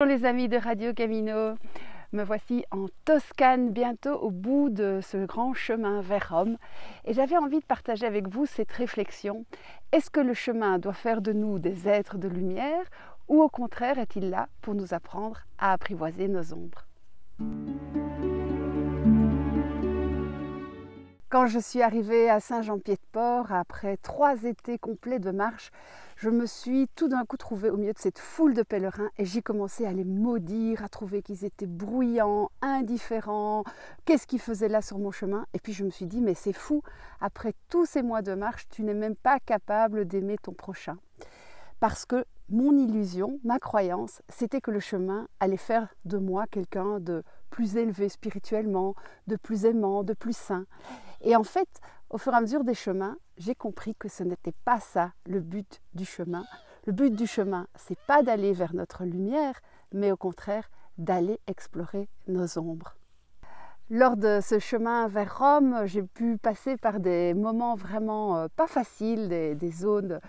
Bonjour les amis de Radio Camino, me voici en Toscane, bientôt au bout de ce grand chemin vers Rome et j'avais envie de partager avec vous cette réflexion. Est-ce que le chemin doit faire de nous des êtres de lumière ou au contraire est-il là pour nous apprendre à apprivoiser nos ombres? Quand je suis arrivée à Saint-Jean-Pied-de-Port, après 3 étés complets de marche, je me suis tout d'un coup trouvée au milieu de cette foule de pèlerins et j'ai commencé à les maudire, à trouver qu'ils étaient bruyants, indifférents, qu'est-ce qu'ils faisaient là sur mon chemin? Et puis je me suis dit, mais c'est fou, après tous ces mois de marche, tu n'es même pas capable d'aimer ton prochain. Parce que mon illusion, ma croyance, c'était que le chemin allait faire de moi quelqu'un de plus élevé spirituellement, de plus aimant, de plus saint. Et en fait, au fur et à mesure des chemins, j'ai compris que ce n'était pas ça le but du chemin. Le but du chemin, c'est pas d'aller vers notre lumière, mais au contraire d'aller explorer nos ombres. Lors de ce chemin vers Rome, j'ai pu passer par des moments vraiment pas faciles, des zones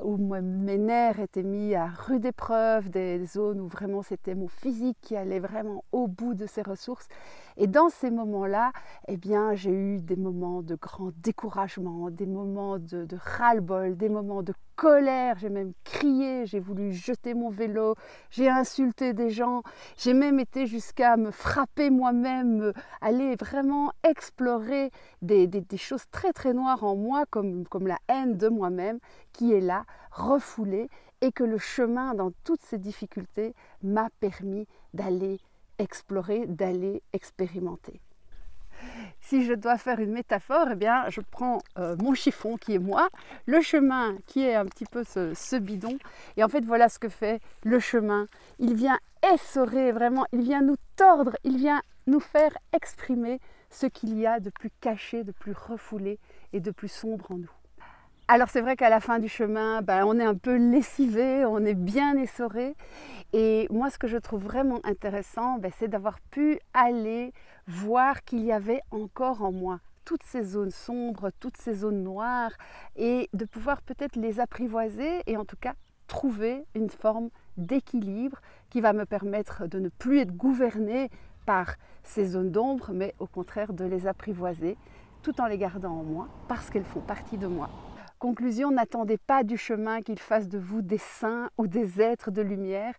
où mes nerfs étaient mis à rude épreuve, des zones où vraiment c'était mon physique qui allait vraiment au bout de ses ressources. Et dans ces moments-là, eh bien, j'ai eu des moments de grand découragement, des moments de ras-le-bol, des moments de colère, j'ai même crié, j'ai voulu jeter mon vélo, j'ai insulté des gens, j'ai même été jusqu'à me frapper moi-même, aller vraiment explorer des choses très très noires en moi, comme la haine de moi-même qui est là, refoulée, et que le chemin dans toutes ces difficultés m'a permis d'aller explorer, d'aller expérimenter. Si je dois faire une métaphore, eh bien, je prends mon chiffon qui est moi, le chemin qui est un petit peu ce bidon, et en fait voilà ce que fait le chemin. Il vient essorer vraiment, il vient nous tordre, il vient nous faire exprimer ce qu'il y a de plus caché, de plus refoulé et de plus sombre en nous. Alors c'est vrai qu'à la fin du chemin, on est un peu lessivé, on est bien essoré. Et moi, ce que je trouve vraiment intéressant, c'est d'avoir pu aller voir qu'il y avait encore en moi toutes ces zones sombres, toutes ces zones noires, et de pouvoir peut-être les apprivoiser et en tout cas trouver une forme d'équilibre qui va me permettre de ne plus être gouvernée par ces zones d'ombre, mais au contraire de les apprivoiser tout en les gardant en moi parce qu'elles font partie de moi. Conclusion, n'attendez pas du chemin qu'il fasse de vous des saints ou des êtres de lumière,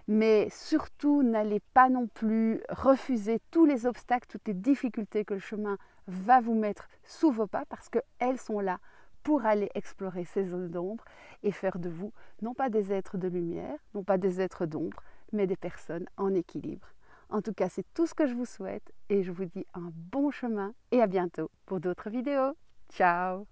mais surtout n'allez pas non plus refuser tous les obstacles, toutes les difficultés que le chemin va vous mettre sous vos pas parce qu'elles sont là pour aller explorer ces zones d'ombre et faire de vous non pas des êtres de lumière, non pas des êtres d'ombre, mais des personnes en équilibre. En tout cas, c'est tout ce que je vous souhaite et je vous dis un bon chemin et à bientôt pour d'autres vidéos. Ciao!